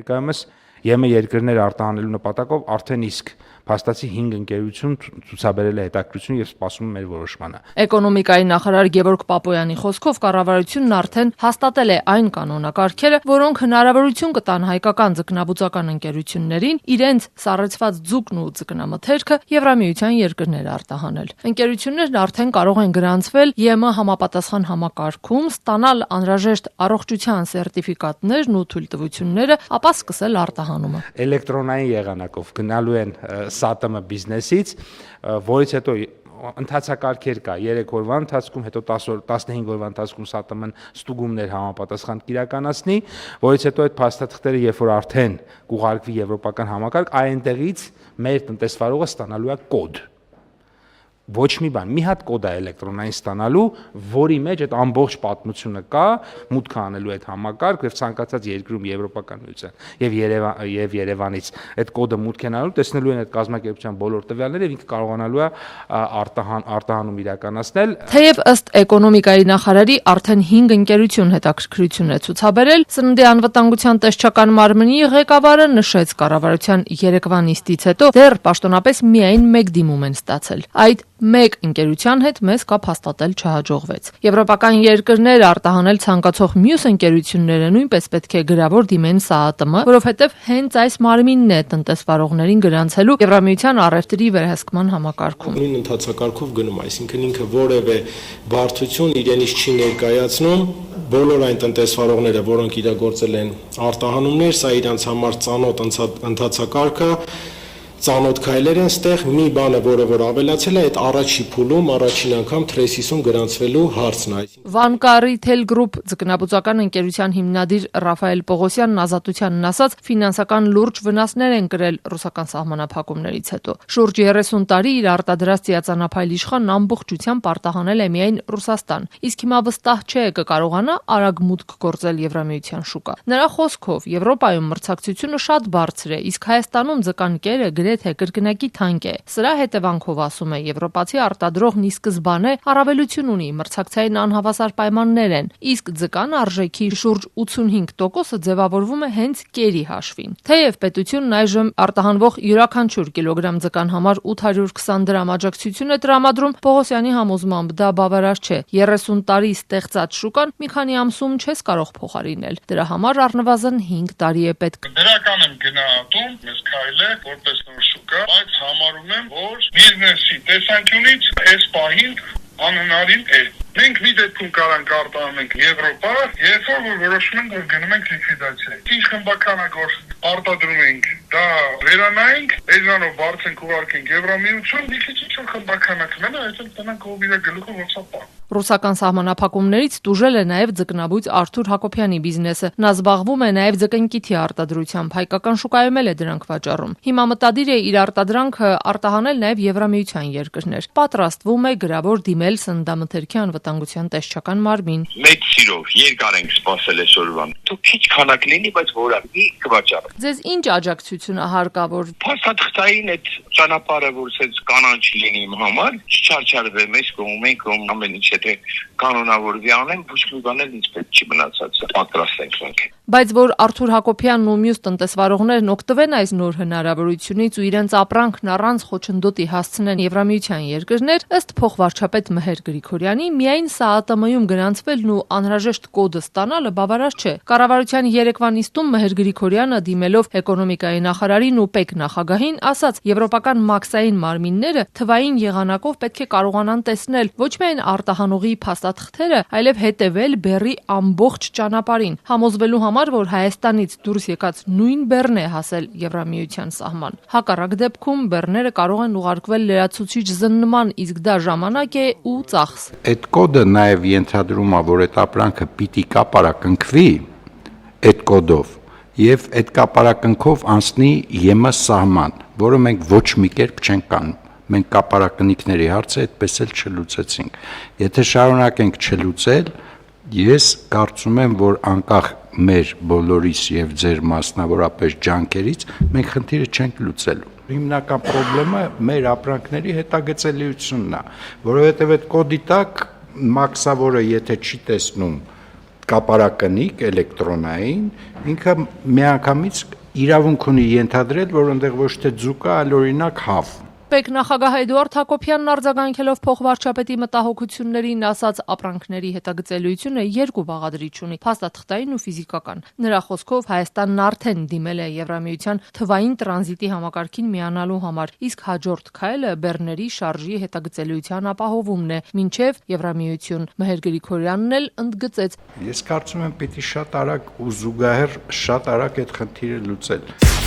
ներկայումս ԵՄ երկրներ արտահանելու նպատակով արդեն իսկ փաստացի 5 ընկերություն ցուցաբերել է հետաքրքրություն եւ սպասում է մեր որոշմանը։ Էկոնոմիկայի նախարար Գևորգ Պապոյանի խոսքով կառավարությունն արդեն հաստատել է այն կանոնակարգերը, որոնք հնարավորություն կտան հայկական ձկնաբուծական ընկերություններին իրենց սառեցված ձուկն ու ձկնամթերքը Եվրամիության երկրներ արտահանել։ Ընկերություններն արդեն կարող են գրանցվել ԵՄ համապատասխան համակարգում, ստանալ անհրաժեշտ առողջության սերտիֆիկատներն ու թույլտվությունները, ապա սկսել արտահանումը։ Էլեկտրոնային եղանակով գնալու են ՍԱՏՄ բիզնեսից, որից հետո ընթացակարգեր կա 3 օրվա ընթացքում, հետո 15 օրվա ընթացքում ՍԱՏՄ-ն ստուգումներ համապատասխան կիրականացնի, որից հետո այդ փաստաթղթերը, երբ որ արդեն կուղարկվի եվրոպական համակարգ, այնտեղից մեր տնտեսվարողը ստանալու է կոդ։ Ոչ մի բան, մի հատ կոդ է էլեկտրոնային ստանալու, որի մեջ այդ ամբողջ պատմությունը կա, մուտք անելու այդ համակարգ եւ ցանկացած երկրում եվրոպական միության եւ Երևանից այդ կոդը մուտք անելու, տեսնելու են այդ կազմակերպության բոլոր տվյալները եւ ինքը կարողանալու է արտահանում իրականացնել։ Թեև ըստ էկոնոմիկայի նախարարի արդեն 5 ընկերություն հետաքրքրություն է ցուցաբերել, Սննդի անվտանգության տեսչական մարմնի ղեկավարը նշեց կառավարության երեկվա նիստից հետո դեռ պաշտոնապես միայն 1 դիմում են ստացել։ Այդ մեկ ընկերության հետ մեզ կապ հաստատել չհաջողվեց։ Եվրոպական երկրներ արտահանել ցանկացող մյուս ընկերությունները նույնպես պետք է գրավոր դիմեն ՍԱՏՄ, որովհետև հենց այս մարմինն է տնտեսվարողներին գրանցելու Եվրամիության առևտրի վերահսկման համակարգում։ Նույն ընթացակարգով գնում, այսինքն ինքը որևէ բարդություն իրենից չի ներկայացնում, բոլոր այն տնտեսվարողները, որոնք իրագործել են արտահանումներ, սա իրանց համար ծանոթ ընթացակարգ է, ծանոթ քայլեր են ստեղ, մի բանը, որը որ ավելացել է, այդ առաջի փուլում, առաջին անգամ թրեսիսում գրանցվելու հարցն է։ Վանկա Retail Group ձկնաբուծական ընկերության հիմնադիր Ռաֆայել Պողոսյանն ազատությանն ասաց, ֆինանսական լուրջ վնասներ են կրել ռուսական սահմանափակումներից հետո։ Շուրջ 30 տարի իր արտադրած ծիածանափայլ իշխանն ամբողջությամբ արտահանել է միայն Ռուսաստան, իսկ հիմա վստահ չէ կկարողանա արագ մուտք գործել Եվրամիության շուկա։ Նրա խոսքով Եվրոպայում մրցակցությունը շատ բարձր է, իսկ Հայաստանում ձկան կերը գրեթե կրկնակի թանկ է։ Սրա հետևանքով, ասում է, եվրոպացի արտադրողն ի սկզբանե առավելություն ունի, մրցակցային անհավասար պայմաններ են, իսկ ձկան արժեքի շուրջ 85%-ը ձևավորվում է հենց կերի հաշվին։ Թեև պետությունն այժմ արտահանվող յուրաքանչյուր կիլոգրամ ձկան համար 820 դրամ աջակցություն է տրամադրում, Պողոսյանի համոզմամբ դա բավարար չէ։ 30 տարի ստեղծած շուկան մի քանի ամսում չես կարող փոխարինել։ Դրա համար առնվազն 5 տարի է պետք։ Դրական եմ գնահատում, մեզ քայլ է, որպես շուկա, բայց համարում եմ, որ բիզնեսի տեսանկյունից այս պահին անհնարին է։ Մենք մի դեպքում կարանք արտահանենք Եվրոպա, երբ որ որոշում ենք, որ գնում ենք լիկվիդացիա։ Ինչ խմբականագործ արտադրում ենք, դա վերանայենք, այժմով բարձենք ուղարկենք Եվրամիություն, մի քիչ ինչ խմբականացնեն, այսինքն տնանք ով իր գլուխը ոնց է։ Ռուսական սահմանափակումներից տուժել է նաև ձկնաբույծ Արթուր Հակոբյանի բիզնեսը։ Նա զբաղվում է նաև ձկնկիթի արտադրությամբ, հայկական շուկայում էլ է դրանք վաճառում։ Հիմա մտադիր է իր արտադրանքը արտահանել նաև Եվրամիության երկրներ։ Պատրաստվում է գրավոր դիմել Սննդամթերքի անվտանգության տեսչական մարմին։ Մեծ սիրով երկար ենք սպասել այսօրվան։ Դու քիչ քանակ լինի, բայց որակի կվաճառի։ Ձեզ ինչ աջակցություն է հարկավոր։ Փաստաթղթային այդ ճանապարհը, որ ասես կանաչ լինի իմ համար, չչարչարվե մեզ կողմենք ամեն ինչ եթե կանոնավորվի անեն, ոչ մի բան էլ ինձ պետք չի մնացած, պատրաստ ենք մենք։ Բայց որ Արթուր Հակոբյանն ու մյուս տնտեսվարողներն օգտվեն այս նոր հնարավորությունից ու իրենց ապրանքն առանց խոչընդոտի հասցնեն Եվրամիության երկրներ, ըստ փոխվարչապետ Մհեր Գրիգորյանի, միայն ՍԱՏՄ-ում գրանցվելն ու անհրաժեշտ կոդը ստանալը բավարար չէ։ Կառավարության երեկվա նիստում Մհեր Գրիգորյանը դիմելով էկոնոմիկայի նախարարին ու ՊԵԿ նախագահին ասաց, եվրոպական մաքսային մարմինները թվային եղանակով պետք է կարողանան տեսնել ոչ միայն արտահանողի փաստաթղթերը, այլև հետևել բեռի ամբողջ ճանապարհին, համոզվելու համար, որ Հայաստանից դուրս եկած նույն բեռն է հասել Եվրամիության սահման։ Հակառակ դեպքում բեռները կարող են ուղարկվել լրացուցիչ զննման, իսկ դա ժամանակ է ու ծախս։ Այդ կոդը նաև ենթադրում է, որ այդ ապրանքը պիտի կապարակնքվի այդ կոդով եւ այդ կապարակնքով անցնի ԵՄ սահման, որը մենք ոչ մի կերպ չենք կանում։ Մենք կապարակնիկների հարցը այդպես էլ չլուծեցինք։ Եթե շարունակենք չլուծել, ես կարծում եմ, որ անկախ մեր բոլորիս եւ ձեր մասնավորապես ջանքերից մենք խնդիրը չենք լուծելու։ Հիմնական խնդիրը մեր ապրանքների հետագծելիությունն է, որովհետեւ այդ կոդի տակ մաքսավորը եթե չի տեսնում կապարակնիկ էլեկտրոնային, ինքը միանգամից իրավունք ունի ենթադրել, որ այնտեղ ոչ թե ձուկ է, այլ օրինակ հավ։ ՊԵԿ նախագահ Էդուարդ Հակոբյանն արձագանքելով փոխվարչապետի մտահոգություններին ասաց ապրանքների հետագծելիությունը երկու բաղադրիչ ունի՝ փաստաթղթային ու ֆիզիկական։ Նրա խոսքով Հայաստանն արդեն դիմել է Եվրամիության թվային տրանզիտի համակարգին միանալու համար, իսկ հաջորդ քայլը բեռների շարժի հետագծելիության ապահովումն է, մինչև Եվրամիություն։ Մհեր Գրիգորյանն էլ ընդգծեց. Ես կարծում եմ, պիտի շատ արագ ու զուգահեռ շատ արագ այդ խնդիրը լուծել։